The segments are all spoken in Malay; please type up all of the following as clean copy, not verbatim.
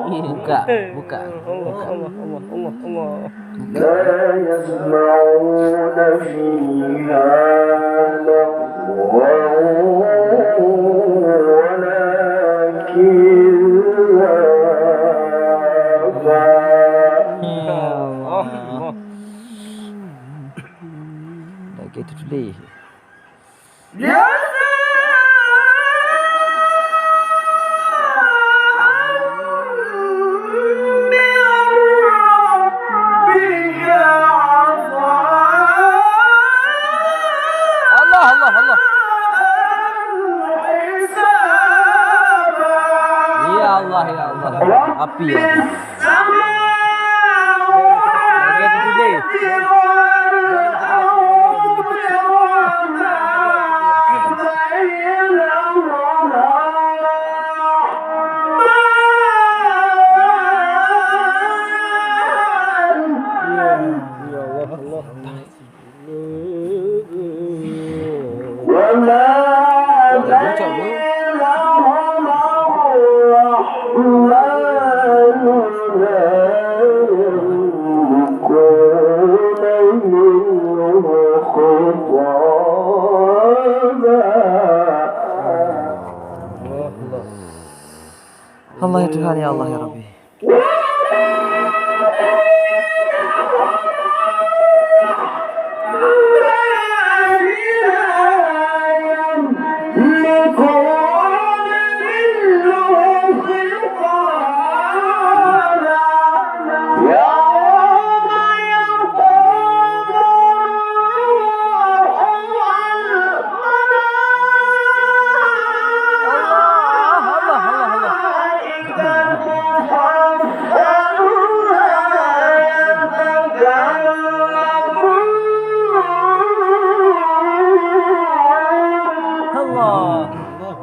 Buka, buka. Allah. لا يسمعون فيها لغوا ولا كذابا Dah gitu tulis. Allah, Allah, Allah. Ya Allah, ya Allah. Api ya. Dah gitu tulis. وما Buncang tu. بينهما الرحمن لا يملكون منه خطابا Allah ya Tuhan ya Allah ya Rabbi.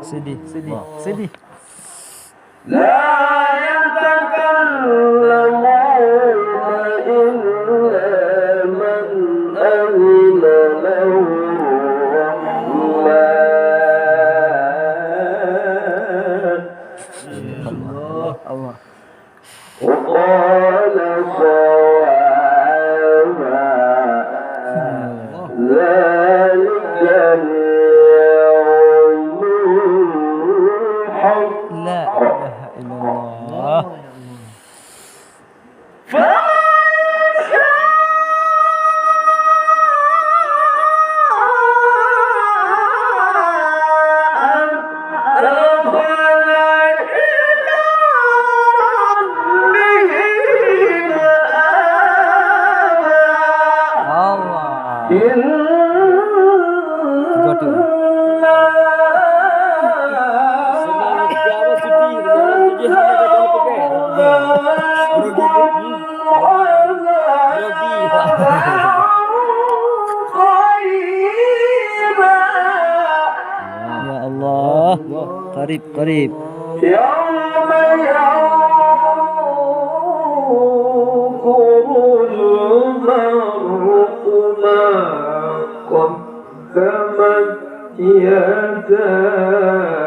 Sedih, sedih, sedih. لا يتكلمون إلا من أذن له الرحمن Allah. وقال صوابا ذلك اليوم الحق La ilaha illallah. Allah. Tiga tu. Ya Allah. Qarib, qarib. يوم ينظر المرء ما قدمت يداه